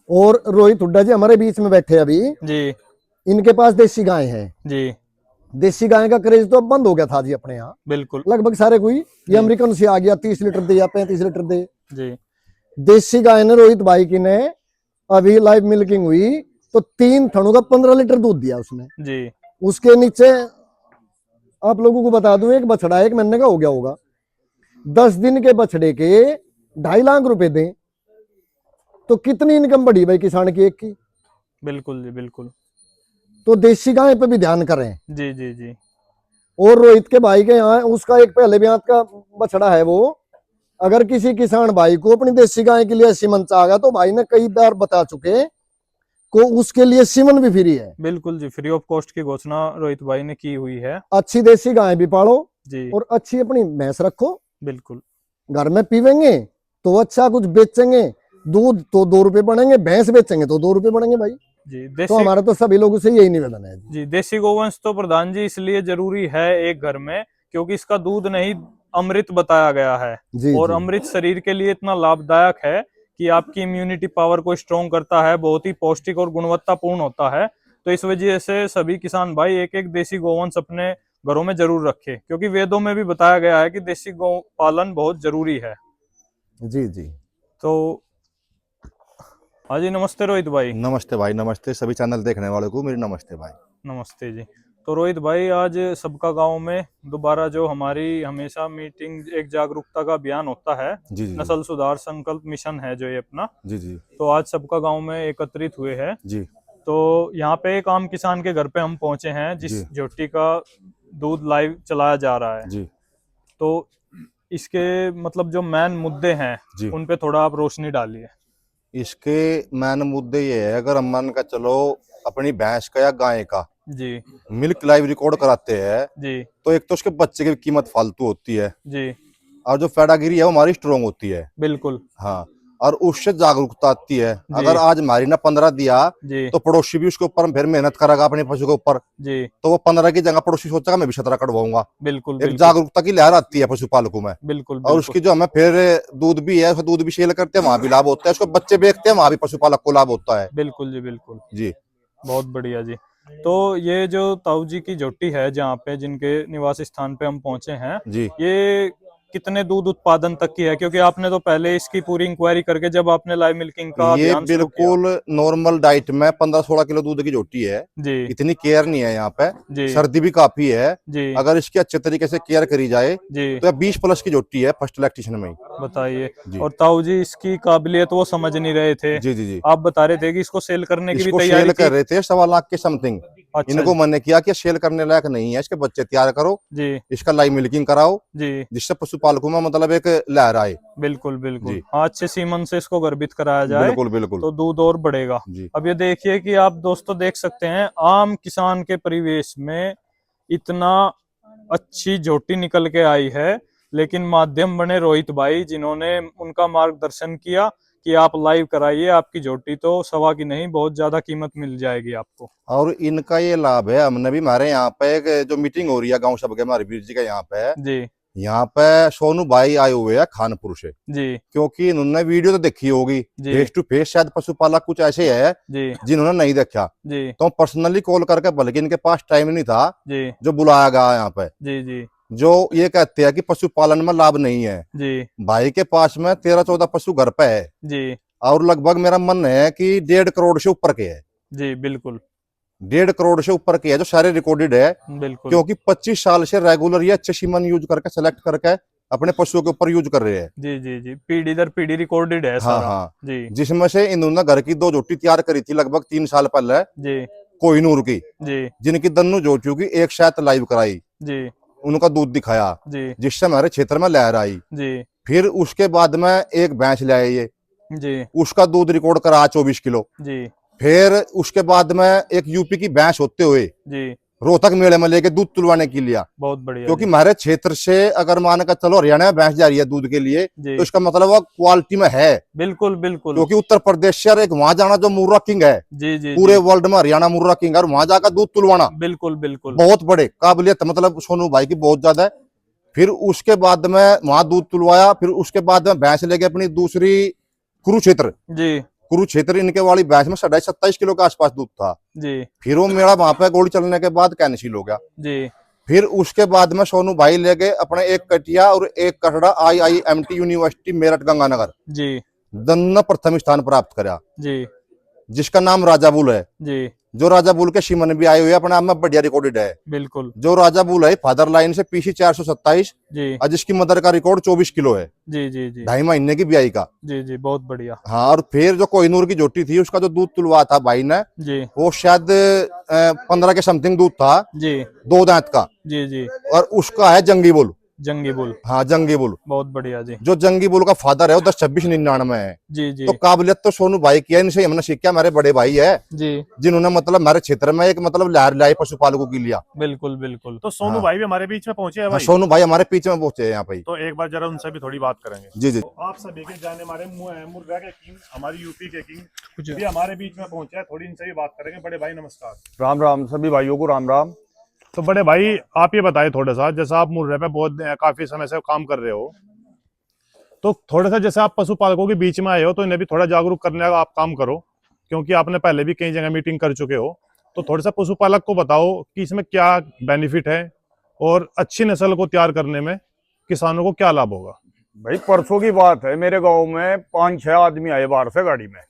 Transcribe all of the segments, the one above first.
और रोहित हुड्डा जी हमारे बीच में बैठे अभी जी इनके पास देसी गाय है जी देसी गाय का क्रेज तो अब बंद हो गया था जी अपने यहाँ बिल्कुल लगभग सारे कोई ये जी अमेरिकन से आ गया 30 लीटर दे या 35 लीटर दे जी देसी गाय ने रोहित भाई की ने अभी लाइव मिल्किंग हुई तो 3 थनों का 15 लीटर दूध दिया उसने जी उसके नीचे आप लोगों को बता दूं एक बछड़ा 1 महीने का हो गया होगा 10 दिन के बछड़े के 2.5 लाख रुपए दें तो कितनी इनकम बढ़ी भाई किसान की एक की। बिल्कुल जी बिल्कुल तो देसी गाय पे भी ध्यान करें। जी जी जी और रोहित के भाई के यहाँ उसका एक पहले ब्यात का बछड़ा है वो अगर किसी किसान भाई को अपनी देसी गाय के लिए सीमन चाहेगा तो भाई ने कई बार बता चुके को उसके लिए सीमन भी फ्री है। बिल्कुल जी फ्री ऑफ कॉस्ट की घोषणा रोहित भाई ने की हुई है। अच्छी देसी गाय भी पालो जी और अच्छी अपनी भैंस रखो बिल्कुल घर में पीवेंगे तो अच्छा कुछ बेचेंगे दूध तो 2 रुपए बढ़ेंगे भैंस बेचेंगे तो 2 रुपए बढ़ेंगे भाई। जी तो देसी हमारा तो सभी लोगों से यही निवेदन है जी देसी गोवंश तो प्रधान जी इसलिए जरूरी है एक घर में क्योंकि इसका दूध नहीं अमृत बताया गया है जी और जी अमृत शरीर के लिए इतना लाभदायक है कि आपकी इम्यूनिटी पावर को स्ट्रोंग करता है, बहुत ही पौष्टिक और गुणवत्तापूर्ण होता है। तो इस वजह से सभी किसान भाई एक एक देसी गोवंश अपने घरों में जरूर रखे क्योंकि वेदों में भी बताया गया है कि देसी गौ पालन बहुत जरूरी है। जी जी तो हाँ जी नमस्ते रोहित भाई। नमस्ते भाई, नमस्ते सभी चैनल देखने वालों को मेरी नमस्ते भाई। नमस्ते जी। तो रोहित भाई आज सबका गांव में दोबारा जो हमारी हमेशा मीटिंग एक जागरूकता का अभियान होता है, जी जी नस्ल सुधार संकल्प मिशन है जो ये अपना, जी जी तो आज सबका गांव में एकत्रित हुए हैं। जी तो यहाँ पे एक आम किसान के घर पे हम पहुंचे हैं जी जिस झोटी का दूध लाइव चलाया जा रहा है। जी तो इसके मतलब जो मेन मुद्दे हैं जी उन पे थोड़ा आप रोशनी डालिए। इसके मेन मुद्दे ये है, अगर हम मान का चलो अपनी भैंस का या गाय का जी मिल्क लाइव रिकॉर्ड कराते हैं जी तो एक तो उसके बच्चे की कीमत फालतू होती है जी और जो पैडागिरी है वो हमारी स्ट्रोंग होती है। बिल्कुल हाँ, और उससे जागरूकता आती है। जी अगर आज हमारी ना 15 दिया जी तो पड़ोसी भी उसके ऊपर फिर मेहनत करेगा अपने पशु के ऊपर, जी तो वो 15 की जगह पड़ोसी सोचेगा मैं भी 17 कटवाऊंगा। बिल्कुल एक बिल्कुल जागरूकता की लहर आती है पशुपालकों में। बिल्कुल और बिल्कुल उसकी जो हमें फिर दूध भी है, उसका दूध भी सेल करते हैं, वहां भी लाभ होता है। उसको बच्चे बेचते हैं, वहां भी पशुपालक को लाभ होता है। बिल्कुल जी बिल्कुल जी बहुत बढ़िया जी। तो ये जो ताऊ जी की झोटी है जहाँ पे जिनके निवास स्थान पे हम पहुंचे हैं, जी ये कितने दूध उत्पादन तक की है? क्योंकि आपने तो पहले इसकी पूरी इंक्वायरी करके जब आपने लाइव मिल्किंग का ये अभियान शुरू किया। बिल्कुल नॉर्मल डाइट में 15-16 किलो दूध की झोटी है। जी इतनी केयर नहीं है यहाँ पे, जी सर्दी भी काफी है। जी अगर इसकी अच्छे तरीके से केयर करी जाए जी तो ये 20+ की झोटी है फर्स्ट लैक्टेशन में ही। बताइए। जी और ताऊ जी इसकी काबिलियत वो समझ नहीं रहे थे, जी जी जी आप बता रहे थे कि इसको सेल करने की भी इसको तैयारी सेल थी। कर रहे थे 1.25 लाख के समथिंग। अच्छा इनको जी मैंने किया कि सेल करने लायक नहीं है, इसके बच्चे तैयार करो, जी इसका लाइव मिल्किंग कराओ, जी जिससे पशुपालकों में मतलब एक लहर आए। बिल्कुल बिल्कुल जी हाँ, अच्छे सीमन से इसको गर्भित कराया जाए बिल्कुल बिल्कुल तो दूध और बढ़ेगा। जी अब ये देखिए कि आप दोस्तों देख सकते हैं आम किसान के परिवेश में इतना अच्छी झोटी निकल के आई है, लेकिन माध्यम बने रोहित भाई जिन्होंने उनका मार्गदर्शन किया कि आप लाइव कराइए, आपकी झोटी तो सवा की नहीं बहुत ज्यादा कीमत मिल जाएगी आपको। और इनका ये लाभ है, हमने भी हमारे यहाँ पे एक जो मीटिंग हो रही है गांव सब के, हमारे वीर जी का यहाँ पे, जी यहाँ पे सोनू भाई आए हुए हैं खानपुर से। जी क्योंकि इन्होंने वीडियो तो देखी होगी, जी फेस टू फेस शायद पशुपालक कुछ ऐसे है जी जिन्होंने नहीं देखा, जी तो पर्सनली कॉल करके, बल्कि इनके पास टाइम नहीं था, जी जो बुलाया गया यहाँ पे, जी जी जो ये कहते हैं कि पशुपालन में लाभ नहीं है। जी भाई के पास में 13-14 पशु घर पे है जी और लगभग मेरा मन है कि 1.5 करोड़ से ऊपर के है। जी बिल्कुल 1.5 करोड़ से ऊपर के है जो सारे रिकॉर्डेड है। बिल्कुल क्योंकि 25 साल से रेगुलर ये अच्छे सीमन यूज करके सेलेक्ट करके अपने पशुओं के ऊपर यूज कर रहे हैं। जी जी जी पीढ़ी दर पीढ़ी रिकॉर्डेड है हाँ सारा। हाँ, जी जिसमें से इन्होंने घर की 2 झोटी तैयार करी थी लगभग 3 साल पहले जी कोहिनूर की, जी जिनकी दन्नू झोटियों की एक साथ लाइव कराई, जी उनका दूध दिखाया, जी जिससे हमारे क्षेत्र में लहर आई। जी फिर उसके बाद में एक भैंस ले आए ये, जी उसका दूध रिकॉर्ड करा 24 किलो। जी फिर उसके बाद में एक यूपी की भैंस होते हुए जी रोहतक मेले में लेके दूध तुलवाने के लिए, बहुत बढ़िया क्योंकि जी हमारे क्षेत्र से अगर मान कर चलो हरियाणा में भैंस जा रही है दूध के लिए, जी तो इसका मतलब वो क्वालिटी में है। बिल्कुल बिल्कुल क्योंकि उत्तर प्रदेश से एक वहां जाना जो मुर्रा किंग है, जी जी पूरे जी वर्ल्ड में हरियाणा मुर्रा किंग है, और वहां जाकर दूध तुलवाना बिल्कुल बिल्कुल बहुत बड़े काबिलियत, मतलब सोनू भाई की बहुत ज्यादा है। फिर उसके बाद में वहां दूध तुलवाया, फिर उसके बाद में भैंस लेके अपनी दूसरी कुरुक्षेत्र जी कुरुक्षेत्र इनके वाली भैंस में 27 किलो के आसपास दूध था। जी फिर वो मेरा वहां पे गोली चलने के बाद कैंसिल हो गया। जी फिर उसके बाद में सोनू भाई ले गए अपने एक कटिया और एक कटड़ा IIMT यूनिवर्सिटी मेरठ गंगानगर, जी दोनों प्रथम स्थान प्राप्त करा, जी जिसका नाम राजा बुल है। जी जो राजा बुल के सीमन भी आए हुए अपने आप में बढ़िया रिकॉर्डेड है। बिल्कुल जो राजा बुल है फादर लाइन से PC 427 जी और जिसकी मदर का रिकॉर्ड 24 किलो है, जी जी जी 2.5 महीने की ब्याई का। जी जी बहुत बढ़िया। हाँ, और फिर जो कोहिनूर की जोटी थी उसका जो दूध तुलवा था भाई ने, जी वो शायद 15 के समथिंग दूध था, जी 2 दांत का, जी जी और उसका है जंगी बुल। जंगी बुल हाँ, जंगी बुल। बहुत बढ़िया जी जो जंगी बुल का फादर है वो 10-26-99 है। जी जी तो काबिलियत तो सोनू भाई की है, इनसे हमने सीखा। हमारे बड़े भाई है जी जिन्होंने मतलब हमारे क्षेत्र में एक मतलब लहर लाई पशुपालकों के लिए। बिल्कुल बिल्कुल। तो सोनू हाँ। भाई भी हमारे बीच में पहुंचे हैं हाँ, भाई। सोनू भाई हमारे पीछे में पहुंचे हैं यहाँ पे। तो एक बार जरा उनसे भी थोड़ी बात करेंगे। जी जी। तो आप सभी के जाने हमारे मुर्गा के किंग, हमारी यूपी के किंग भी हमारे बीच में पहुंचे हैं, थोड़ी इनसे भी बात करेंगे। बड़े भाई नमस्कार। राम राम सभी भाइयों को राम राम। तो बड़े भाई आप ये बताइए थोड़ा सा, जैसा आप मुर्रे पे बहुत काफी समय से काम कर रहे हो, तो थोड़ा सा जैसे आप पशुपालकों के बीच में आए हो तो इन्हें भी थोड़ा जागरूक करने का आप काम करो, क्योंकि आपने पहले भी कई जगह मीटिंग कर चुके हो। तो थोड़ा सा पशुपालक को बताओ कि इसमें क्या बेनिफिट है और अच्छी नस्ल को तैयार करने में किसानों को क्या लाभ होगा। भाई परसों की बात है, मेरे गांव में 5-6 आदमी आए बाहर से गाड़ी में,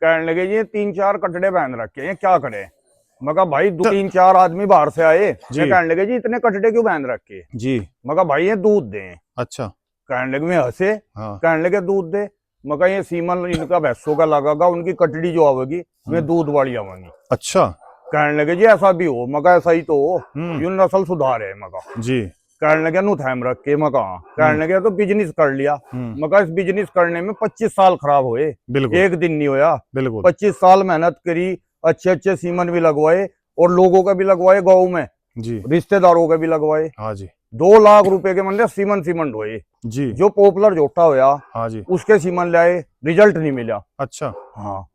कहने लगे ये 3-4 कटड़े पहन रखे हैं, क्या करें। मैं कहा भाई 3-4 आदमी बाहर से आए, जी। ये कहने लगे जी इतने कटड़े क्यों पहन रखे। जी मैं कहा भाई ये दूध दें। अच्छा। कहने लगे मैं हंसे, हाँ कहने लगे दूध दे। मैं कहा ये सीमन इनका भैंसों का लगेगा, उनकी कटड़ी जो आवेगी वे दूध वाली आवेंगी। अच्छा। कहने लगे जी ऐसा भी हो। मैं कहा ऐसा ही तो हो, यूं नस्ल सुधार है। मैं कहा जी। कहने लगे नु थैम रख के। मैं कहा कहने लगे तो बिजनेस कर लिया। मैं कहा इस बिजनेस करने में 25 साल खराब हुए, बिल्कुल एक दिन नहीं होया। बिल्कुल 25 साल मेहनत करी, अच्छे अच्छे सीमन भी लगवाए और लोगों का भी लगवाए, गाँव में जी। रिश्तेदारों के भी लगवाए। हाँ जी 2 लाख रुपए के मतलब सीमन हुए। जी। जो पॉपुलर जोटा होया हाँ जी उसके सीमन लाए, रिजल्ट नहीं मिला। अच्छा हाँ,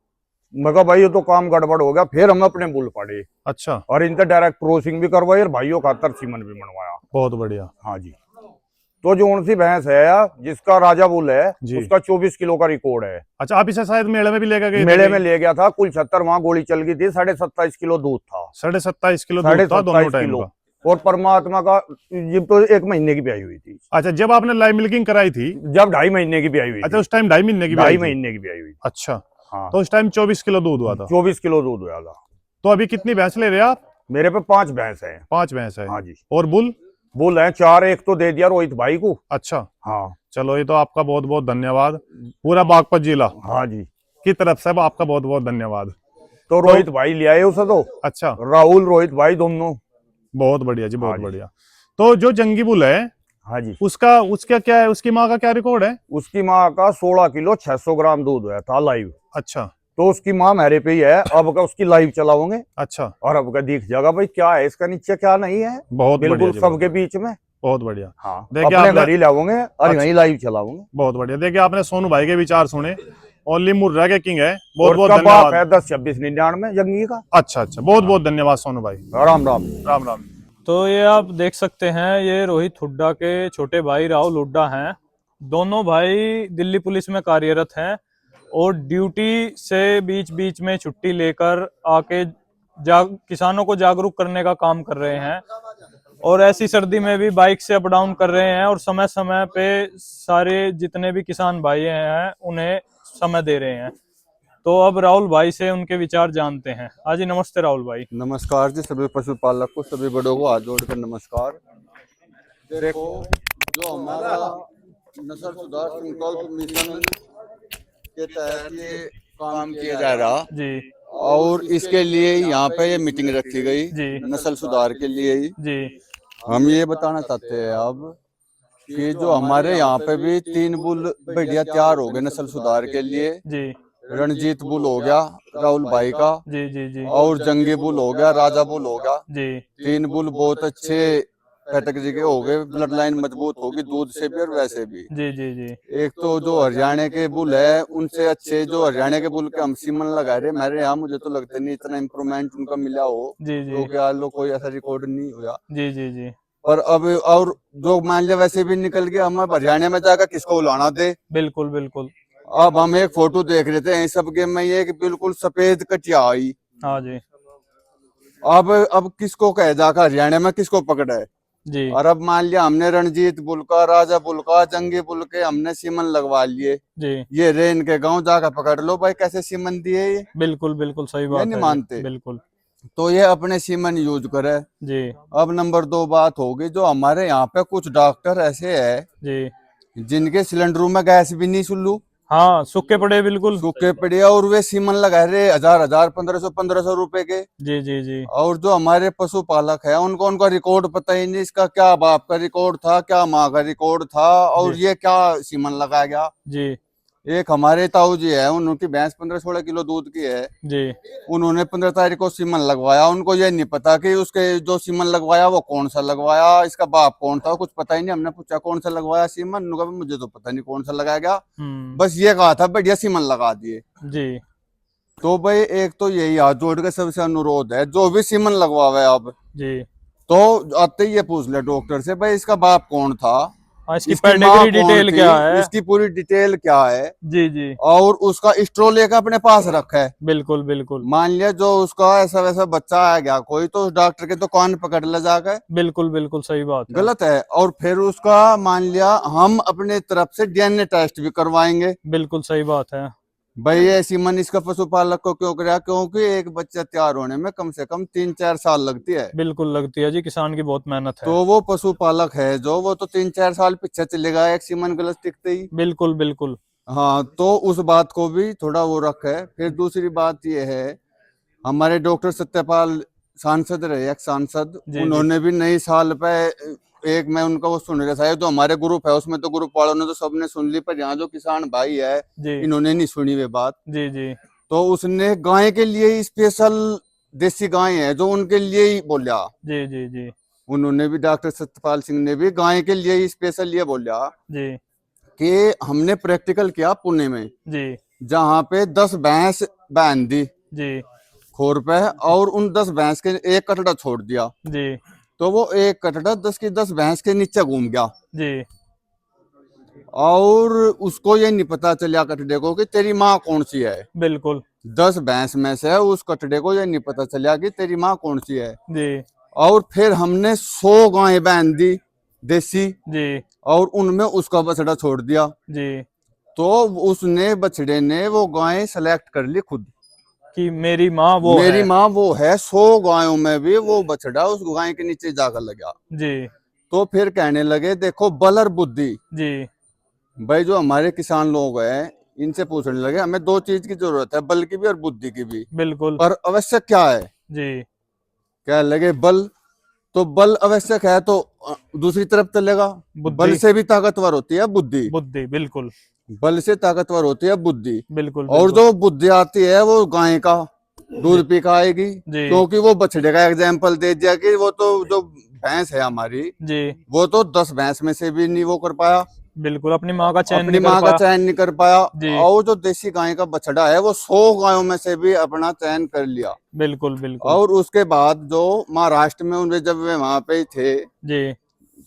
मैं कहा भाई ये तो काम गड़बड़ हो गया। फिर हम अपने बुल पड़े अच्छा। और इनका डायरेक्ट क्रॉसिंग भी करवाई और भाइयों खातर सीमन भी बनवाया। बहुत बढ़िया। हाँ जी। तो जो उनसी भैंस है जिसका राजा बुल है जी। उसका 24 किलो का रिकॉर्ड है। अच्छा, आप इसे शायद मेले में भी लेकर गए थे? मेले में ले गया था, कुल 76 वहां गोली चल गई थी, 27.5 किलो दूध था। 27.5 किलो दूध था दोनों टाइम का। और परमात्मा का जब तो 1 महीने की ब्याई हुई थी। अच्छा, जब आपने लाइव मिल्किंग कराई थी जब 2.5 महीने की ब्याई हुई अच्छा थी। उस टाइम 2.5 महीने की 2.5 ब्याई थी। महीने की ब्याई हुई। अच्छा हाँ, तो उस टाइम 24 किलो दूध हुआ था। 24 किलो दूध हुआ था। तो अभी कितनी भैंस ले रहे हैं आप? मेरे पे 5 भैंस है। 5 भैंस है। हाँ जी। और बुल? बुल है 4, एक तो दे दिया रोहित भाई को। अच्छा, हाँ चलो ये तो आपका बहुत बहुत धन्यवाद। पूरा बागपत जिला हाँ जी की तरफ से आपका बहुत बहुत धन्यवाद। तो रोहित भाई ले आए उसे। तो अच्छा, राहुल रोहित भाई दोनों। बहुत बढ़िया जी, बहुत हाँ जी। बढ़िया। तो जो जंगी बुल है हाँ जी, उसका क्या है, उसकी माँ का क्या रिकॉर्ड है? उसकी माँ का 16 किलो 600 ग्राम दूध हुआ था लाइव। अच्छा तो उसकी माँ मेरे पे ही है। अब का उसकी लाइव चलाओगे अच्छा, और अब का दिख जाएगा भाई क्या है इसका नीचे क्या नहीं है। बहुत बढ़िया बिल्कुल जी, सबके बीच में। बहुत बढ़िया। हाँ, देखिए अपने आपने- घर ही लाओगे और अच्छा। यहीं लाइव चलाओगे। बहुत बढ़िया। देखिए आपने सोनू भाई के विचार सुने। ओनली मुर्रा के किंग है। बहुत और बहुत उसका बाप धन्यवाद। है 10-26-99 जंगी का। अच्छा अच्छा, बहुत बहुत धन्यवाद सोनू भाई। राम राम। राम राम। तो ये आप देख सकते हैं, ये रोहित हुड्डा के छोटे भाई राहुल हुड्डा हैं। दोनों भाई दिल्ली पुलिस में कार्यरत हैं और ड्यूटी से बीच बीच में छुट्टी लेकर आके किसानों को जागरूक करने का काम कर रहे हैं। और ऐसी सर्दी में भी बाइक से अप डाउन कर रहे हैं और समय समय पे सारे जितने भी किसान भाई हैं उन्हें समय दे रहे हैं। तो अब राहुल भाई से उनके विचार जानते हैं। हाँ जी, नमस्ते राहुल भाई। नमस्कार जी, सभी पशुपालक को, सभी बड़ों को हाथ जोड़कर नमस्कार। देखो, जो हमारा नस्ल सुधार संकल्प मिशन के तहत ये काम किया जा रहा जी और इसके लिए यहाँ पे ये मीटिंग रखी गई जी नस्ल सुधार के लिए ही। जी हम ये बताना चाहते हैं अब कि जो हमारे यहाँ पे भी 3 बुल बढ़िया तैयार हो गए नस्ल सुधार के लिए। जी रणजीत बुल हो गया राहुल भाई का, जी जी जी और जंगी बुल हो गया, राजा बुल हो गया। जी 3 बुल बहुत अच्छे कैटेगरी के हो गए, ब्लड लाइन मजबूत होगी दूध से भी और वैसे भी। जी जी जी एक तो जो हरियाणा के बुल है उनसे अच्छे, जो हरियाणा के बुल के हम सीमन लगा रहे हमारे यहाँ, मुझे तो लगता नहीं इतना इम्प्रूवमेंट उनका मिला हो। जी जी तो क्या लो कोई ऐसा रिकॉर्ड नहीं हुआ। जी जी जी पर अब और जो मान लिया वैसे भी निकल गया, हम अब हरियाणा में जाकर किसको बुलाना दे। बिल्कुल बिल्कुल। अब हम एक फोटो देख रहे थे सब के में ये कि बिल्कुल सफेद कटिया आई। हाँ जी अब किसको कहे जाकर हरियाणा में किसको पकड़ा है। जी और अब मान लिया हमने रणजीत बुल का, राजा बुल का, जंगी बुल के हमने सीमन लगवा लिए। जी ये रेन के गांव जाकर पकड़ लो भाई कैसे सीमन दिए ये। बिल्कुल बिल्कुल सही बात नहीं है मानते। जी, बिल्कुल तो ये अपने सीमन यूज करे। जी अब नंबर 2 बात होगी जो हमारे यहाँ पे कुछ डॉक्टर ऐसे है जी जिनके सिलेंडरों में गैस भी नहीं सुल्लू, हाँ सूखे पड़े बिल्कुल सूखे पड़े और वे सीमन लगा रहे 1000 1500 रुपए के। जी जी जी और जो हमारे पशुपालक है उनको उनका रिकॉर्ड पता ही नहीं, इसका क्या बाप का रिकॉर्ड था, क्या माँ का रिकॉर्ड था, और जी। ये क्या सीमन लगाया गया। जी एक हमारे ताऊ जी है, उनकी भैंस 15-16 किलो दूध की है। जी उन्होंने 15 तारीख को सीमन लगवाया, उनको ये नहीं पता कि उसके जो सीमन लगवाया वो कौन सा लगवाया, इसका बाप कौन था, कुछ पता ही नहीं। हमने पूछा कौन सा लगवाया सीमन, उन्होंने कहा मुझे तो पता नहीं कौन सा लगाया गया, बस ये कहा था बढ़िया सीमन लगा दिए। जी तो भाई एक तो यही हाथ जोड़ के सबसे अनुरोध है जो भी सीमन लगवावे अब जी तो आते ही ये पूछ ले डॉक्टर से भाई इसका बाप कौन था, हाँ, इसकी इसकी माँ पेडिग्री कौन डिटेल थी, क्या है। इसकी पूरी डिटेल क्या है, जी जी और उसका स्ट्रो लेकर अपने पास रखा है। बिल्कुल बिल्कुल मान लिया जो उसका ऐसा वैसा बच्चा आ गया कोई, तो उस डॉक्टर के तो कान पकड़ ले जाकर, बिल्कुल बिल्कुल सही बात है। गलत है। और फिर उसका मान लिया हम अपने तरफ से डीएनए टेस्ट भी करवाएंगे। बिल्कुल सही बात है। भाई ये सीमन इसका पशुपालक को क्यों कराया, क्योंकि एक बच्चा तैयार होने में कम से कम 3-4 साल लगती है। बिल्कुल लगती है जी, किसान की बहुत मेहनत है। तो वो पशुपालक है जो वो तो 3-4 साल पीछे चलेगा एक सीमन गलत टिकते ही। बिल्कुल बिल्कुल हाँ, तो उस बात को भी थोड़ा वो रखे। फिर दूसरी बात ये है, हमारे डॉक्टर सत्यपाल सांसद रहे, एक सांसद, जी, जी। उन्होंने भी नई साल पे एक मैं उनका वो सुन रहा था, तो हमारे ग्रुप है उसमें तो ग्रुप वालों ने तो सबने सुन ली, पर यहाँ जो किसान भाई है जी इन्होंने नहीं सुनी वे बात। जी जी तो उसने गाय के लिए ही स्पेशल देसी गाय है जो उनके लिए ही बोला। जी जी जी उन्होंने भी डॉक्टर सत्यपाल सिंह ने भी गाय के लिए ही स्पेशल ये बोला जी कि हमने प्रैक्टिकल किया पुणे में, जी जहाँ पे 10 भैंस बांध दी जी खोर पे, और उन 10 भैंस के एक कटड़ा छोड़ दिया, जी तो वो एक कटड़ा 10 की 10 भैंस के नीचे घूम गया, जी और उसको ये नहीं पता चला कटड़े को कि तेरी माँ कौन सी है। बिल्कुल 10 भैंस में से उस कटड़े को ये नहीं पता चला कि तेरी माँ कौन सी है। जी और फिर हमने 100 गाय बांध दी देसी, जी और उनमें उसका बछड़ा छोड़ दिया। जी तो उसने बछड़े ने वो गाय सेलेक्ट कर ली खुद कि मेरी माँ वो मेरी है। माँ वो है। 100 गायों में भी वो बछड़ा उस गाय के नीचे जाकर लगा। जी तो फिर कहने लगे देखो बल और बुद्धि। जी भाई जो हमारे किसान लोग हैं इनसे पूछने लगे हमें 2 चीज की जरूरत है, बल की भी और बुद्धि की भी, बिल्कुल पर आवश्यक क्या है। जी कह लगे बल, तो बल आवश्यक है तो दूसरी तरफ चलेगा। बुद्धि। बल से भी ताकतवर होती है बुद्धि, बुद्धि बिल्कुल बल से ताकतवर होती है बुद्धि। बिल्कुल और बिल्कुल। जो बुद्धि आती है वो गाय का दूध पी का आएगी, जी क्योंकि वो बछड़े का एग्जाम्पल दे दिया कि वो तो जो भैंस है हमारी जी वो तो 10 भैंस में से भी नहीं वो कर पाया, बिल्कुल अपनी माँ का चयन अपनी नहीं कर माँ का पाया। चयन नहीं कर पाया। जी। और जो देसी गाय का बछड़ा है वो 100 गायों में से भी अपना चयन कर लिया। बिल्कुल बिल्कुल और उसके बाद जो महाराष्ट्र में उनके जब वे वहां पे ही थे जी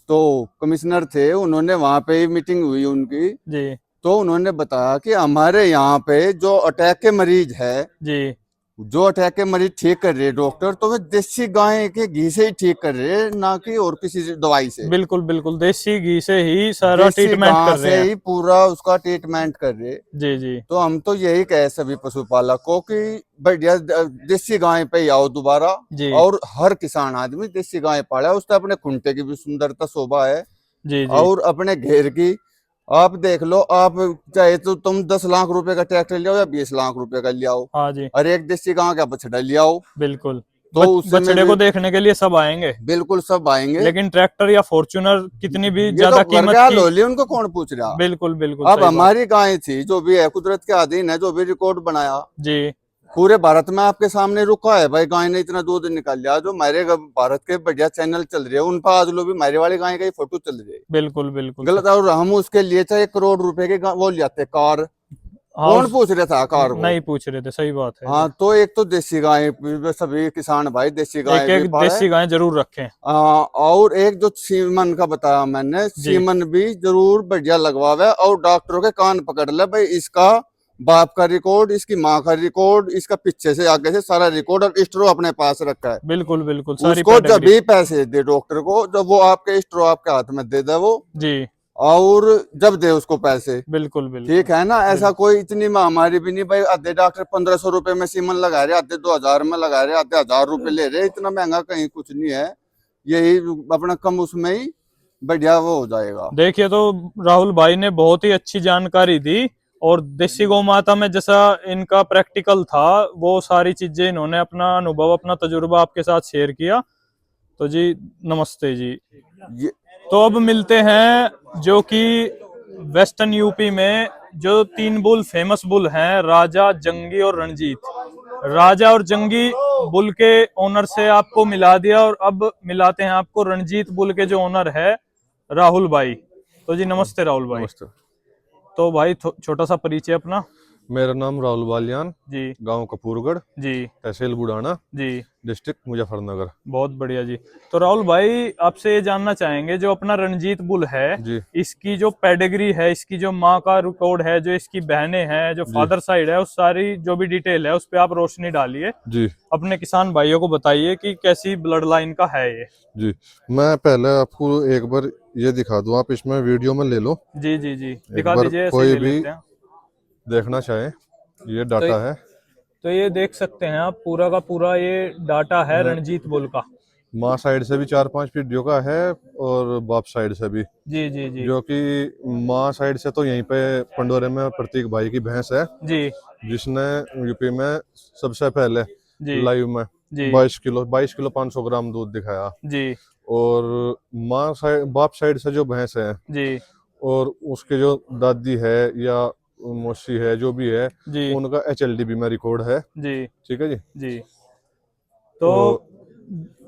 तो कमिश्नर थे, उन्होंने वहां पे ही मीटिंग हुई उनकी, जी तो उन्होंने बताया कि हमारे यहाँ पे जो अटैक के मरीज है, जी जो अटैक के मरीज ठीक कर रहे डॉक्टर, तो वे देसी गाय के घी से ही ठीक कर रहे हैं, ना कि और किसी दवाई से। बिल्कुल बिल्कुल देसी घी से ही सारा देसी ट्रीटमेंट गाय कर से रहे हैं। ही पूरा उसका ट्रीटमेंट कर रहे। जी जी तो हम तो यही कहे सभी पशुपालक को कि बढ़िया देसी गाय पे ही आओ दोबारा। जी और हर किसान आदमी देसी गाय पाले, उससे अपने खुंटे की भी सुंदरता शोभा है, जी जी और अपने घेर की। आप देख लो, आप चाहे तो तुम 10 लाख रुपए का ट्रैक्टर ले आओ या 20 लाख रुपए का ले आओ, हाँ जी और एक देसी गाय का बछड़ा ले आओ, बिल्कुल। तो उससे में बछड़े भी को देखने के लिए सब आएंगे, बिल्कुल सब आएंगे। लेकिन ट्रैक्टर या फॉर्च्यूनर कितनी भी ये ज्यादा तो कीमत गरगाल की। हो ली, उनको कौन पूछ रहा। बिल्कुल बिल्कुल अब सही बात। हमारी गाय थी जो भी है कुदरत के अधीन है, जो भी रिकॉर्ड बनाया जी पूरे भारत में आपके सामने रुका है। भाई गाय ने इतना दूध निकाल लिया, जो हमारे भारत के बढ़िया चैनल चल रहे हैं उन पर आज लोग भी हमारे वाली गाय का ही फोटो चल रही है। बिल्कुल बिल्कुल गलत। और हम उसके लिए चाहे 1 करोड़ रुपए के वो ले आते कार, हाँ, कौन पूछ रहा था कार को? नहीं पूछ रहे थे, सही बात है। हाँ, तो एक तो देसी गाय, सभी किसान भाई देसी गाय एक भी एक पाले। देसी गाय जरूर रखें। और एक जो सीमन का बताया मैंने, सीमन भी जरूर बढ़िया लगवावे और डॉक्टरों के कान पकड़ ले भाई, इसका बाप का रिकॉर्ड, इसकी माँ का रिकॉर्ड, इसका पीछे से आगे से सारा रिकॉर्ड और स्ट्रो अपने पास रखा है। बिल्कुल बिल्कुल, सारी उसको जब पेडिग्री। भी पैसे दे डॉक्टर को, जब वो आपके स्ट्रो आपके हाथ में दे दे वो, जी और जब दे उसको पैसे, बिल्कुल बिल्कुल। ठीक है ना। ऐसा कोई इतनी महामारी भी नहीं भाई, आधे डॉक्टर 1500 रुपए में सीमन लगा रहे, आधे 2000 में लगा रहे, आधे 1000 रुपए ले रहे। इतना महंगा कहीं कुछ नहीं है, यही अपना कम उसमें ही बढ़िया वो हो जाएगा। देखिए, तो राहुल भाई ने बहुत ही अच्छी जानकारी दी, और देसी गौ माता में जैसा इनका प्रैक्टिकल था, वो सारी चीजें इन्होंने अपना अनुभव, अपना तजुर्बा आपके साथ शेयर किया। तो जी नमस्ते जी। ये तो अब मिलते हैं जो कि वेस्टर्न यूपी में जो 3 बुल फेमस बुल हैं, राजा, जंगी और रणजीत। राजा और जंगी बुल के ओनर से आपको मिला दिया, और अब मिलाते हैं आपको रणजीत बुल के जो ओनर है राहुल भाई। तो जी नमस्ते राहुल भाई। नमस्ते। तो भाई छोटा सा परिचय अपना। मेरा नाम राहुल बालियान, जी गांव कपूरगढ़, जी तहसील बुढ़ाना, जी। डिस्ट्रिक्ट मुजफ्फरनगर। बहुत बढ़िया जी। तो राहुल भाई, आपसे ये जानना चाहेंगे, जो अपना रणजीत बुल है, जी इसकी जो पेडिग्री है, इसकी जो माँ का रिकॉर्ड है, जो इसकी बहनें हैं, जो फादर साइड है, उस सारी जो भी डिटेल है उस पे आप रोशनी डालिए, जी अपने किसान भाइयों को बताइए कि कैसी ब्लड लाइन का है ये। जी। मैं पहले आपको एक बार ये दिखा दूं, आप इसमें वीडियो में ले लो, जी जी जी, दिखा बार दीजिए, ऐसे कोई ले भी लेते हैं। देखना चाहे, ये डाटा है। तो ये देख सकते हैं आप, पूरा का पूरा ये डाटा है रणजीत बुल का। माँ साइड से भी 4-5 वीडियो का है, और बाप साइड से भी। जी जी जी जो कि माँ साइड से तो यहीं पे पंडोरे में प्रतीक भाई की भैंस है, जी जिसने यूपी में सबसे पहले जी लाइव में जी 22 किलो 500 ग्राम दूध दिखाया। जी और माँ साइड, बाप साइड से जो भैंस है, जी और उसके जो दादी है या मौसी है, जो भी है, जी उनका HLDB में रिकॉर्ड है। जी ठीक है जी। जी। तो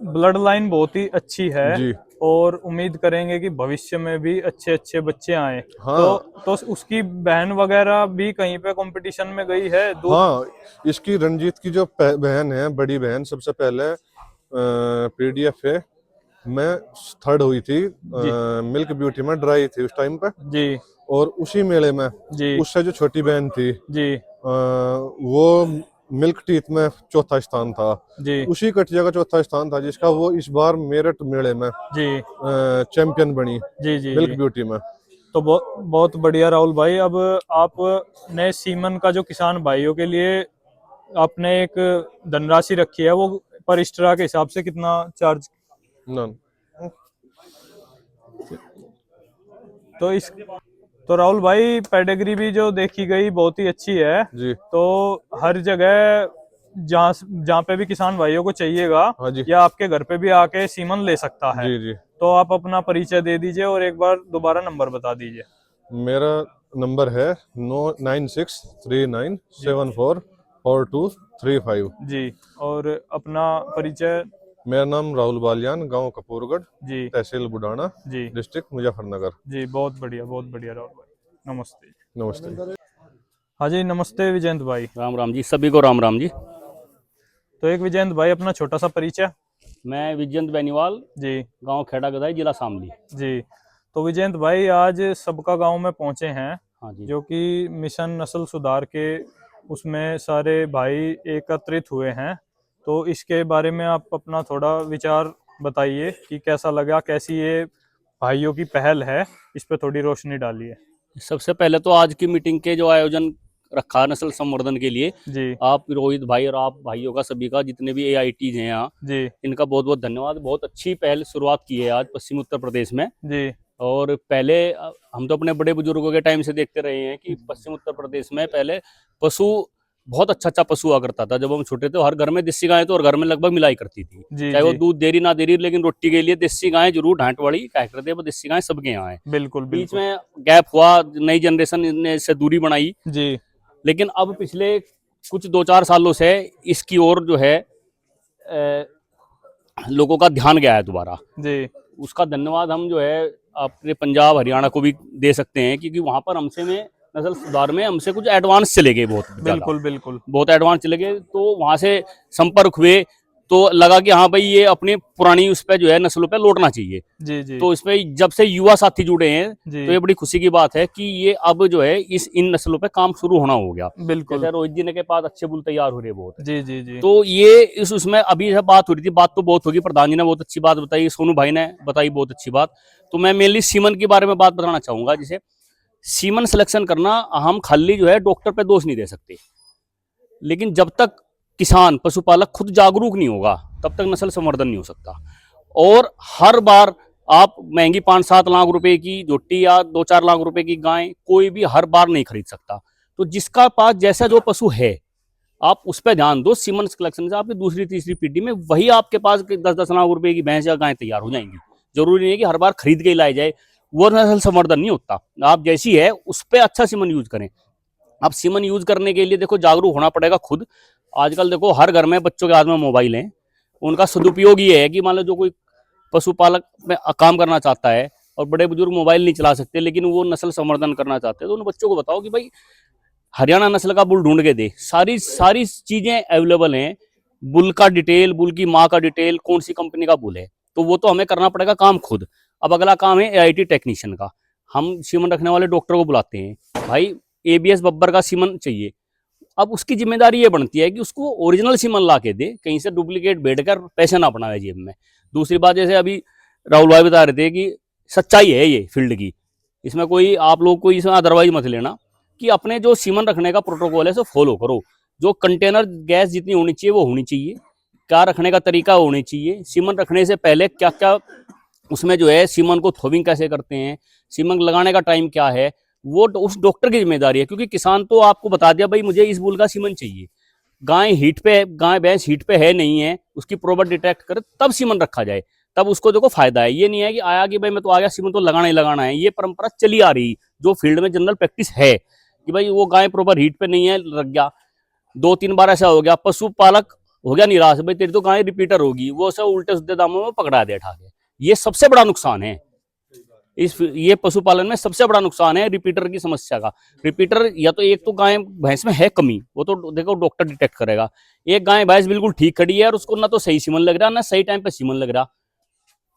ब्लड लाइन बहुत ही अच्छी है, जी और उम्मीद करेंगे कि भविष्य में भी अच्छे अच्छे बच्चे आए। हाँ। तो उसकी बहन वगैरह भी कहीं पे कंपटीशन में गई है दूध? हाँ, इसकी रंजीत की जो बहन है, बड़ी बहन, सबसे पहले PDFA में 3rd हुई थी, मिल्क ब्यूटी में ड्राई थी उस टाइम पे। जी और उसी मेले में जी उससे जो छोटी बहन थी, जी वो मिल्क टीथ में 4था स्थान था। जी उसी कटिया का 4था स्थान था, जिसका वो इस बार मेरठ मेले में जी चैंपियन बनी जी जी मिल्क जी। ब्यूटी में। तो बहुत बढ़िया राहुल भाई। अब आपने सीमन का जो किसान भाइयों के लिए आपने एक धनराशि रखी है, वो पर एक्स्ट्रा के हिसाब से कितना चार्ज? नन। तो राहुल भाई, पेडिग्री भी जो देखी गई बहुत ही अच्छी है। जी तो हर जगह जहाँ पे भी किसान भाइयों को चाहिएगा, हाँ जी या आपके घर पे भी आके सीमन ले सकता है। जी जी। तो आप अपना परिचय दे दीजिए, और एक बार दोबारा नंबर बता दीजिए। मेरा नंबर है 9639744235। जी, और अपना परिचय? मेरा नाम राहुल बालियान, गांव कपूरगढ़, जी तहसील बुढ़ाना, जी डिस्ट्रिक्ट मुजफ्फरनगर। जी, बहुत बढ़िया राहुल भाई। नमस्ते। नमस्ते। हाँ जी, नमस्ते विजेंद्र भाई। राम राम जी, सभी को राम राम जी। तो एक विजेंद्र भाई, अपना छोटा सा परिचय। मैं विजेंद्र बेनीवाल, जी गांव खेड़ा गदाई, जिला शामली। जी। तो विजेंद्र भाई, आज सबका गांव में पहुंचे हैं, हाँ जी। जो कि मिशन नस्ल सुधार के उसमें सारे भाई एकत्रित हुए हैं। तो इसके बारे में आप अपना थोड़ा विचार बताइए कि कैसा लगा, कैसी ये भाइयों की पहल है, इस पे थोड़ी रोशनी डालिए। सबसे पहले तो आज की मीटिंग के जो आयोजन रखा नस्ल संवर्धन के लिए, जी आप रोहित भाई और आप भाइयों का, सभी का, जितने भी AITs हैं यहाँ, जी इनका बहुत बहुत धन्यवाद। बहुत अच्छी पहल शुरुआत की है आज पश्चिम उत्तर प्रदेश में। जी और पहले हम तो अपने बड़े बुजुर्गों के टाइम से देखते रहे हैं कि पश्चिम उत्तर प्रदेश में पहले पशु, बहुत अच्छा पशु हुआ करता था। जब हम छोटे थे, हर घर में देसी गाय तो हर घर में लगभग मिलाई करती थी, जी चाहे वो जी, दूध दे रही ना दे रही, लेकिन रोटी के लिए देसी गाय जरूर ढांट वाली क्या करते हैं, वो देसी गाय सबके यहाँ है। बिल्कुल बीच बिल्कुल। में गैप हुआ, नई जनरेशन ने इससे दूरी बनाई, जी लेकिन अब पिछले कुछ 2-4 सालों से इसकी ओर जो है लोगों का ध्यान गया है दोबारा। जी उसका धन्यवाद हम जो है अपने पंजाब हरियाणा को भी दे सकते हैं, क्योंकि वहाँ पर हमसे में नस्ल सुधार में हमसे कुछ एडवांस चले गए, बहुत ज्यादा। बिल्कुल बिल्कुल। बहुत एडवांस चले गए, तो वहां से संपर्क हुए तो लगा कि हाँ भाई ये अपने पुरानी उस पे जो है नस्लों पे लौटना चाहिए। जी जी तो इसमें जब से युवा साथी जुड़े हैं जी। तो ये बड़ी खुशी की बात है कि ये अब जो है इन नस्लों पे काम शुरू होना हो गया। बिल्कुल। जैसे रोहित जी ने के पास अच्छे बुल तैयार हो रहे हैं बहुत। जी जी जी। तो ये उसमें अभी बात हो रही थी, बात तो बहुत होगी, प्रधान जी ने बहुत अच्छी बात बताई, सोनू भाई ने बताई बहुत अच्छी बात। तो मैं मेनली सीमन के बारे में बात बताना चाहूंगा। जैसे सीमन सिलेक्शन करना, हम खाली जो है डॉक्टर पे दोष नहीं दे सकते, लेकिन जब तक किसान पशुपालक खुद जागरूक नहीं होगा तब तक नस्ल संवर्धन नहीं हो सकता। और हर बार आप महंगी 5-7 लाख रुपए की झोटी या 2-4 लाख रुपए की गाय कोई भी हर बार नहीं खरीद सकता। तो जिसका पास जैसा जो पशु है आप उस पर ध्यान दो। सीमन कलेक्शन से आपकी दूसरी तीसरी पीढ़ी में वही आपके पास 10-10 लाख रुपए की भैंस या गाय तैयार हो जाएंगी। जरूरी नहीं है कि हर बार खरीद के ही लाई जाए, वो नस्ल संवर्धन नहीं होता। आप जैसी है उस पर अच्छा सीमन यूज करें। अब सीमन यूज करने के लिए देखो जागरूक होना पड़ेगा खुद। आजकल देखो हर घर में बच्चों के हाथ में मोबाइल है, उनका सदुपयोग ये है कि मान लो जो कोई पशुपालक में काम करना चाहता है और बड़े बुजुर्ग मोबाइल नहीं चला सकते लेकिन वो नस्ल संवर्धन करना चाहते हैं, तो उन बच्चों को बताओ कि भाई हरियाणा नस्ल का बुल ढूंढ के दे, सारी चीजें अवेलेबल हैं। बुल का डिटेल, बुल की माँ का डिटेल, कौन सी कंपनी का बुल है, तो वो तो हमें करना पड़ेगा काम खुद। अब अगला काम है AIT टेक्नीशियन का। हम सीमन रखने वाले डॉक्टर को बुलाते हैं, भाई ABS बब्बर का सीमन चाहिए। अब उसकी जिम्मेदारी ये बनती है कि उसको ओरिजिनल सीमन ला के दे, कहीं से डुप्लीकेट बैठ कर पैसे ना बनावे जेब में। दूसरी बात, जैसे अभी राहुल भाई बता रहे थे कि सच्चाई है ये फील्ड की, इसमें कोई आप लोग कोई इसमें अदरवाइज मत लेना, कि अपने जो सीमन रखने का प्रोटोकॉल है सो फॉलो करो। जो कंटेनर गैस जितनी होनी चाहिए वो होनी चाहिए, क्या रखने का तरीका होनी चाहिए, सीमन रखने से पहले क्या क्या उसमें जो है सीमन को थ्रोविंग कैसे करते हैं, सीमन लगाने का टाइम क्या है, वो उस डॉक्टर की जिम्मेदारी है। क्योंकि किसान तो आपको बता दिया भाई मुझे इस बुल का सीमन चाहिए, गाय भैंस हीट पे है नहीं है, उसकी प्रॉपर डिटेक्ट करे तब सीमन रखा जाए, तब उसको देखो फायदा है। ये नहीं है कि आया कि भाई मैं तो आ गया सीमन तो लगाना ही लगाना है। ये परंपरा चली आ रही, जो फील्ड में जनरल प्रैक्टिस है कि भाई वो गाय प्रॉपर हीट पे नहीं है, लग गया 2-3 बार ऐसा हो गया, पशुपालक हो गया निराश, भाई तेरी तो गाय रिपीटर होगी, वो सब उल्टे सीधे दामों में पकड़ा दे उठा के। ये सबसे बड़ा नुकसान है ये पशुपालन में सबसे बड़ा नुकसान है रिपीटर की समस्या का। रिपीटर या तो एक तो गाय भैंस में है कमी, वो तो देखो डॉक्टर डिटेक्ट करेगा। एक गाय भैंस बिल्कुल ठीक खड़ी है और उसको ना तो सही सीमन लग रहा, ना सही टाइम पे सीमन लग रहा,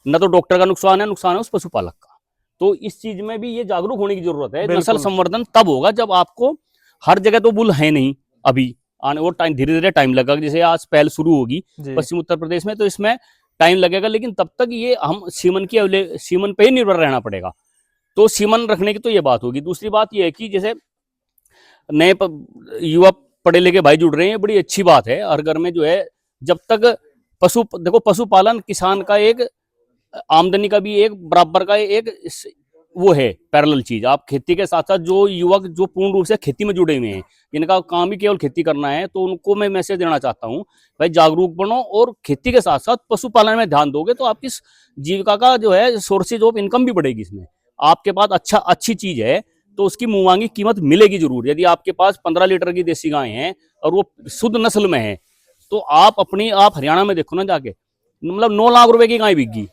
ना तो डॉक्टर का नुकसान है उस पशुपालक का। तो इस चीज में भी ये जागरूक होने की जरूरत है। नस्ल संवर्धन तब होगा जब आपको, हर जगह तो बुल है नहीं अभी, आने वो टाइम धीरे धीरे टाइम लगेगा। जैसे आज पहल शुरू होगी पश्चिम उत्तर प्रदेश में, तो इसमें टाइम लगेगा, लेकिन तब तक ये हम सीमन पे ही निर्भर रहना पड़ेगा। तो सीमन रखने की तो ये बात होगी। दूसरी बात ये है कि जैसे नए युवा पढ़े लिखे भाई जुड़ रहे हैं, बड़ी अच्छी बात है। हर घर में जो है जब तक पशुपालन किसान का एक आमदनी का भी एक बराबर का एक वो है पैरेलल चीज। आप खेती के साथ साथ जो युवक जो पूर्ण रूप से खेती में जुड़े हुए हैं, जिनका काम ही केवल खेती करना है, तो उनको मैं मैसेज देना चाहता हूँ भाई जागरूक बनो और खेती के साथ साथ पशुपालन में ध्यान दोगे तो आपकी जीविका का जो है सोर्सेज ऑफ इनकम भी बढ़ेगी। इसमें आपके पास अच्छी चीज है तो उसकी मुंहमांगी कीमत मिलेगी जरूर। यदि आपके पास 15 लीटर की देसी गाय है और वो शुद्ध नस्ल में है, तो आप हरियाणा में देखो ना जाके, मतलब 9 लाख रुपए की गाय बिकगी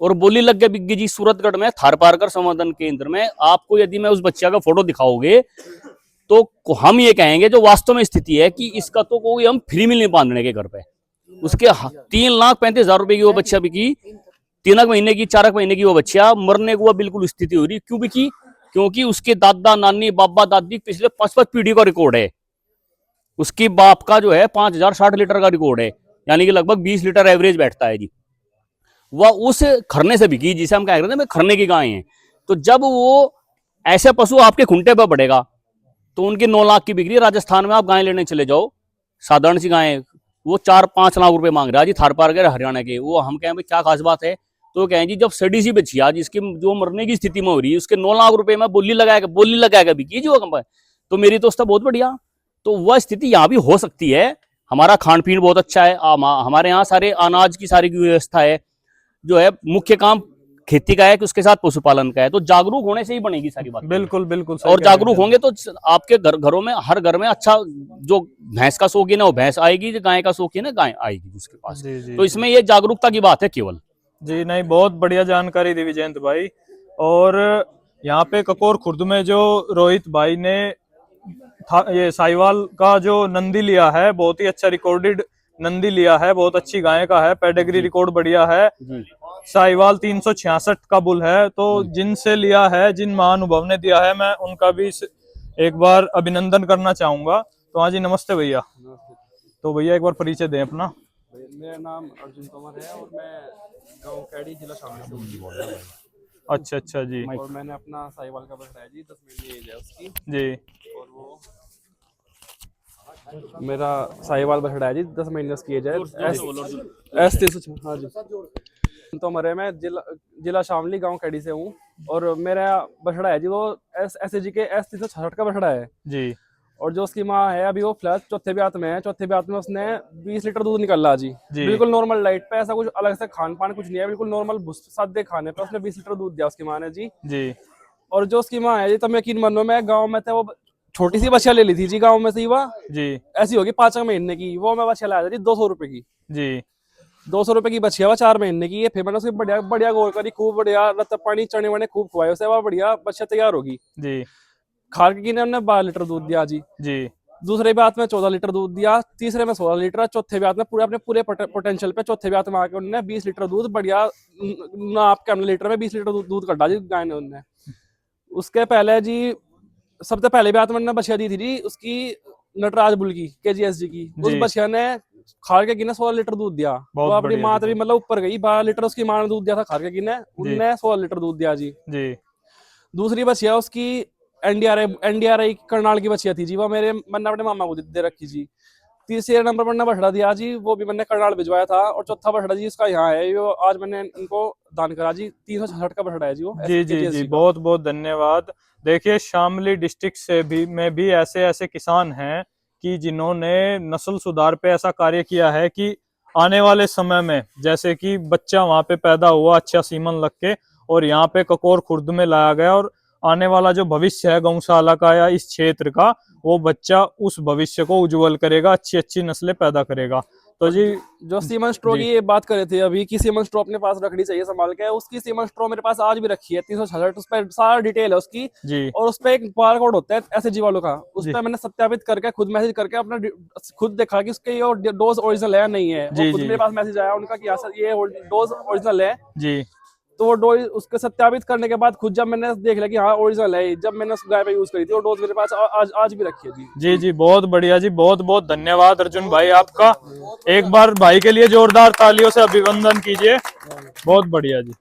और बोली लग गया बिग्गी जी सूरतगढ़ में थारपारकर संवर्धन केंद्र में। आपको यदि मैं उस बच्चा का फोटो दिखाओगे तो हम ये कहेंगे जो वास्तव में स्थिति है कि इसका तो कोई हम फ्री मिल नहीं बांधने के घर पे। उसके 3,35,000 रुपए की वो बच्चा बिकी, 3 महीने की 4 महीने की वो बच्चा, मरने को वो बिल्कुल स्थिति हो रही। क्यों बिकी? क्योंकि उसके दादा नानी बाबा दादी पिछले 5 पीढ़ी का रिकॉर्ड है। उसकी बाप का जो है 5,060 लीटर का रिकॉर्ड है, यानी कि लगभग 20 लीटर एवरेज बैठता है जी। वह उस खरने से बिकी जिसे हम कह रहे थे खरने की गाय है। तो जब वो ऐसे पशु आपके खुंटे पर बढ़ेगा तो उनकी 9 लाख की बिक्री। राजस्थान में आप गाय लेने चले जाओ, साधारण सी गाय वो 4-5 लाख रुपए मांग रहा है जी, थारपारकर हरियाणा के। वो हम कहें भाई क्या खास बात है, तो कहें जी जब सड़ी सी बच्ची आज जिसकी जो मरने की स्थिति में हो रही है, उसके 9 लाख रुपए में बोली लगाएगा बिकी जी वो कंपनी, तो मेरी तो उसका बहुत बढ़िया। तो वह स्थिति यहाँ भी हो सकती है। हमारा खान पीन बहुत अच्छा है, हमारे यहाँ सारे अनाज की सारी व्यवस्था है, जो है मुख्य काम खेती का है कि उसके साथ पशुपालन का है। तो जागरूक होने से ही बनेगी सारी बात। बिल्कुल बिल्कुल। और जागरूक होंगे तो आपके घरों में हर घर में अच्छा, जो भैंस का शौकीन है वो भैंस आएगी, जो गाय का शौकीन है गाय आएगी उसके पास। तो इसमें ये जागरूकता की बात है केवल। जी नहीं, बहुत बढ़िया जानकारी दी विजयंत भाई। और यहाँ पे ककोर खुर्द में जो रोहित भाई ने ये साहिवाल का जो नंदी लिया है, बहुत ही अच्छा रिकॉर्डेड नंदी लिया है, बहुत अच्छी गाय का है, पेडिग्री रिकॉर्ड बढ़िया है। साहिवाल 366 का बुल है। तो जिनसे लिया है, जिन महानुभव ने दिया है, मैं उनका भी एक बार अभिनंदन करना चाहूंगा। तो हाँ जी, नमस्ते भैया। तो भैया एक बार परिचय दें अपना। मेरा नाम अर्जुन कुमार है और मैं गांव कैडी जिला शामली से बोल रहा हूँ। अच्छा अच्छा जी। और मैंने अपना साहिवाल का बछड़ा है जी, 10 महीने एज है उसकी जी। और वो मेरा साहिवाल बछड़ा है जी, 10 महीने उसकी एज है। S300। हाँ जी। तो मरे मैं जिला शामली गांव कैडी से हूँ और मेरा बछड़ा है जी वो SAG के S366 का बछड़ा है जी। और जो उसकी माँ है अभी वो फ्लैश चौथे ब्यात में है। चौथे ब्यात में उसने 20 लीटर दूध निकाला जी। बिल्कुल नॉर्मल लाइट पे, ऐसा कुछ अलग से खान पान कुछ नहीं है, बिल्कुल नॉर्मल सादे खाने पे उसने 20 लीटर दूध दिया उसकी माँ ने जी। और जो उसकी माँ है जी, तब यकीन मानो, मैं गाँव में था, वो छोटी सी बच्चियां ले ली थी जी गाँव में से ही वह जी, ऐसी होगी 5 महीने की। वो मैं बच्चियां लाया था जी 200 रुपए की जी। 200 रुपए की बच्चिया वो 4 महीने की है। फिर मैंने उसकी बढ़िया बढ़िया गोल करी, खूब बढ़िया रत्ता पानी चने वने खूब खुआए उसे, वह बढ़िया बच्चा तैयार होगी जी। खाल के हमने 12 लीटर दूध दिया जी। दूसरे ब्यात में 14 लीटर दूध दिया, तीसरे में 16 लीटर, चौथे ब्यात में पूरे अपने पूरे पोटेंशियल पे चौथे ब्यात में आके उन्होंने 20 लीटर दूध बढ़िया नाप के लीटर में 20 लीटर दूध कटा जी गाय ने उन्होंने। उसके पहले जी सबसे पहले ब्यात में बछिया दी थी जी उसकी नटराज बुल की KGSG की। उस बछिया ने खाल के गिने 16 लीटर दूध दिया। वो अपनी माँ भी मतलब ऊपर गई, 12 लीटर उसकी माँ ने दूध दिया था खाल के गिने, उनने 16 लीटर दूध दिया जी। दूसरी बछिया उसकी NDRI करनाल की बछिया थी जी, वो मैंने अपने मामा को दे रखी जी। तीसरे नंबर पर बछड़ा दिया जी, वो भी मैंने करनाल भिजवाया था। और चौथा बछड़ा जी इसका यहाँ है, जो आज मैंने इनको दान करा जी। 366 का बछड़ा है जी वो। जी, बहुत बहुत धन्यवाद। देखिए, शामली डिस्ट्रिक्ट से भी ऐसे ऐसे किसान हैं कि जिन्होंने नस्ल सुधार पे ऐसा कार्य किया है कि आने वाले समय में, जैसे कि बच्चा वहां पे पैदा हुआ अच्छा सीमन लग के और यहाँ पे ककोर खुर्द में लाया गया, और आने वाला जो भविष्य है गौशाला का या इस क्षेत्र का, वो बच्चा उस भविष्य को उज्जवल करेगा, अच्छी अच्छी नस्लें पैदा करेगा। तो जी, जो सीमन स्ट्रो की ये बात कर रहे थे अभी कि सीमन स्ट्रो अपने पास रखनी चाहिए संभाल के, उसकी सीमन स्ट्रो मेरे पास आज भी रखी है 366, उस पर सारा डिटेल है उसकी जी। और उस पर एक बार कोड होता है SAG वालों का, उस पर मैंने सत्यापित करके खुद मैसेज करके अपना खुद देखा कि उसके ये डोज ओरिजिनल है नहीं है। खुद मेरे पास मैसेज आया उनका कि ये डोज ओरिजिनल है जी। तो वो डोज उसके सत्यापित करने के बाद खुद जब मैंने देख लिया कि हाँ ओरिजिनल है, जब मैंने उस गाय पे यूज करी थी, वो डोज मेरे पास आज भी रखी है जी। जी जी, बहुत बढ़िया जी, बहुत बहुत धन्यवाद अर्जुन भाई आपका। एक बार भाई के लिए जोरदार तालियों से अभिनंदन कीजिए। बहुत बढ़िया जी।